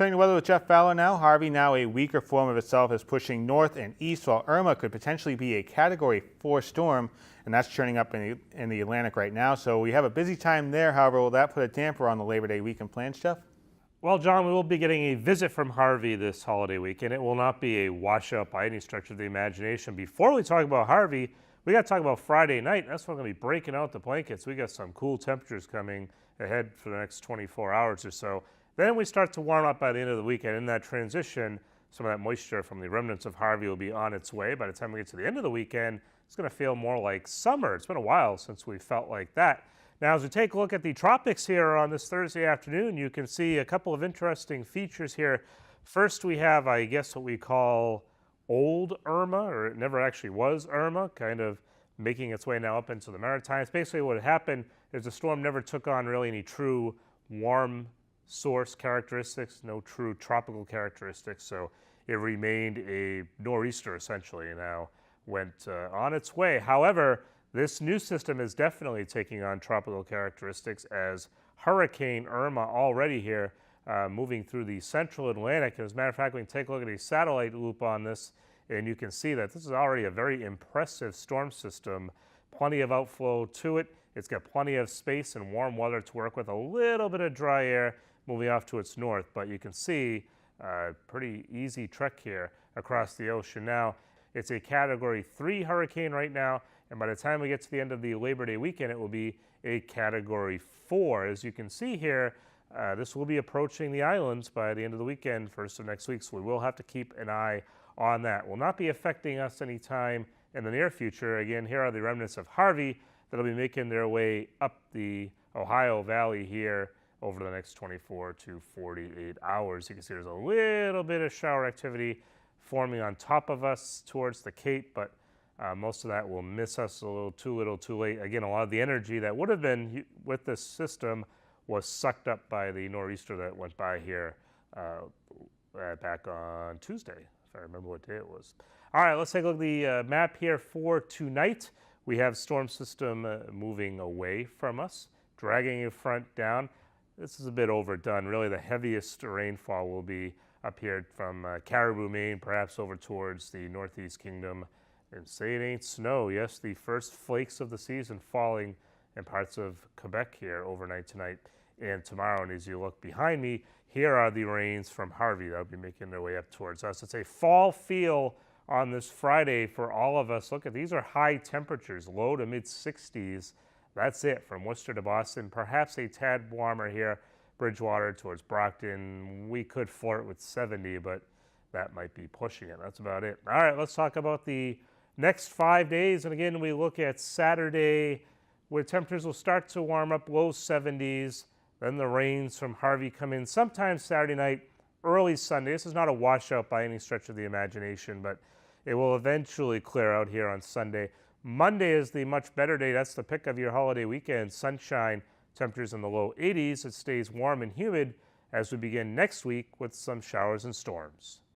Turning to weather with Jeff Fowler now. Harvey, now a weaker form of itself, is pushing north and east, while Irma could potentially be a Category 4 storm, and that's churning up in the Atlantic right now. So we have a busy time there. However, will that put a damper on the Labor Day weekend plans, Jeff? Well, John, we will be getting a visit from Harvey this holiday weekend. It will not be a washout by any stretch of the imagination. Before we talk about Harvey, we got to talk about Friday night. That's when we're going to be breaking out the blankets. We got some cool temperatures coming ahead for the next 24 hours or so. Then we start to warm up by the end of the weekend. In that transition, some of that moisture from the remnants of Harvey will be on its way. By the time we get to the end of the weekend, it's going to feel more like summer. It's been a while since we felt like that. Now, as we take a look at the tropics here on this Thursday afternoon, you can see a couple of interesting features here. First, we have, I guess, what we call old Irma, or it never actually was Irma, kind of making its way now up into the Maritimes. Basically, what happened is the storm never took on really any true warm source characteristics, no true tropical characteristics, so it remained a nor'easter essentially, and now went on its way. However, this new system is definitely taking on tropical characteristics as Hurricane Irma already here moving through the central Atlantic. As a matter of fact, we can take a look at a satellite loop on this, and you can see that this is already a very impressive storm system. Plenty of outflow to it. It's got plenty of space and warm weather to work with, a little bit of dry air moving off to its north, but you can see a pretty easy trek here across the ocean. Now, it's a Category 3 hurricane right now, and by the time we get to the end of the Labor Day weekend, it will be a Category 4. As you can see here, this will be approaching the islands by the end of the weekend, first of next week, so we will have to keep an eye on that. Will not be affecting us anytime in the near future. Again, here are the remnants of Harvey that'll be making their way up the Ohio Valley here over the next 24 to 48 hours. You can see there's a little bit of shower activity forming on top of us towards the Cape, but most of that will miss us a little too late. Again, a lot of the energy that would have been with this system was sucked up by the nor'easter that went by here back on Tuesday, if I remember what day it was. All right, let's take a look at the map here for tonight. We have storm system moving away from us, dragging a front down. This is a bit overdone. Really, the heaviest rainfall will be up here from Caribou, Maine, perhaps over towards the Northeast Kingdom. And say it ain't snow. Yes, the first flakes of the season falling in parts of Quebec here overnight tonight and tomorrow. And as you look behind me, here are the rains from Harvey that will be making their way up towards us. It's a fall feel on this Friday for all of us. Look at these are high temperatures, low to mid 60s. That's it from Worcester to Boston. Perhaps a tad warmer here, Bridgewater towards Brockton. We could flirt with 70, but that might be pushing it. That's about it. All right, let's talk about the next 5 days. And again, we look at Saturday, where temperatures will start to warm up, low 70s. Then the rains from Harvey come in sometime Saturday night, early Sunday. This is not a washout by any stretch of the imagination, but it will eventually clear out here on Sunday. Monday is the much better day. That's the pick of your holiday weekend. Sunshine, temperatures in the low 80s. It stays warm and humid as we begin next week with some showers and storms.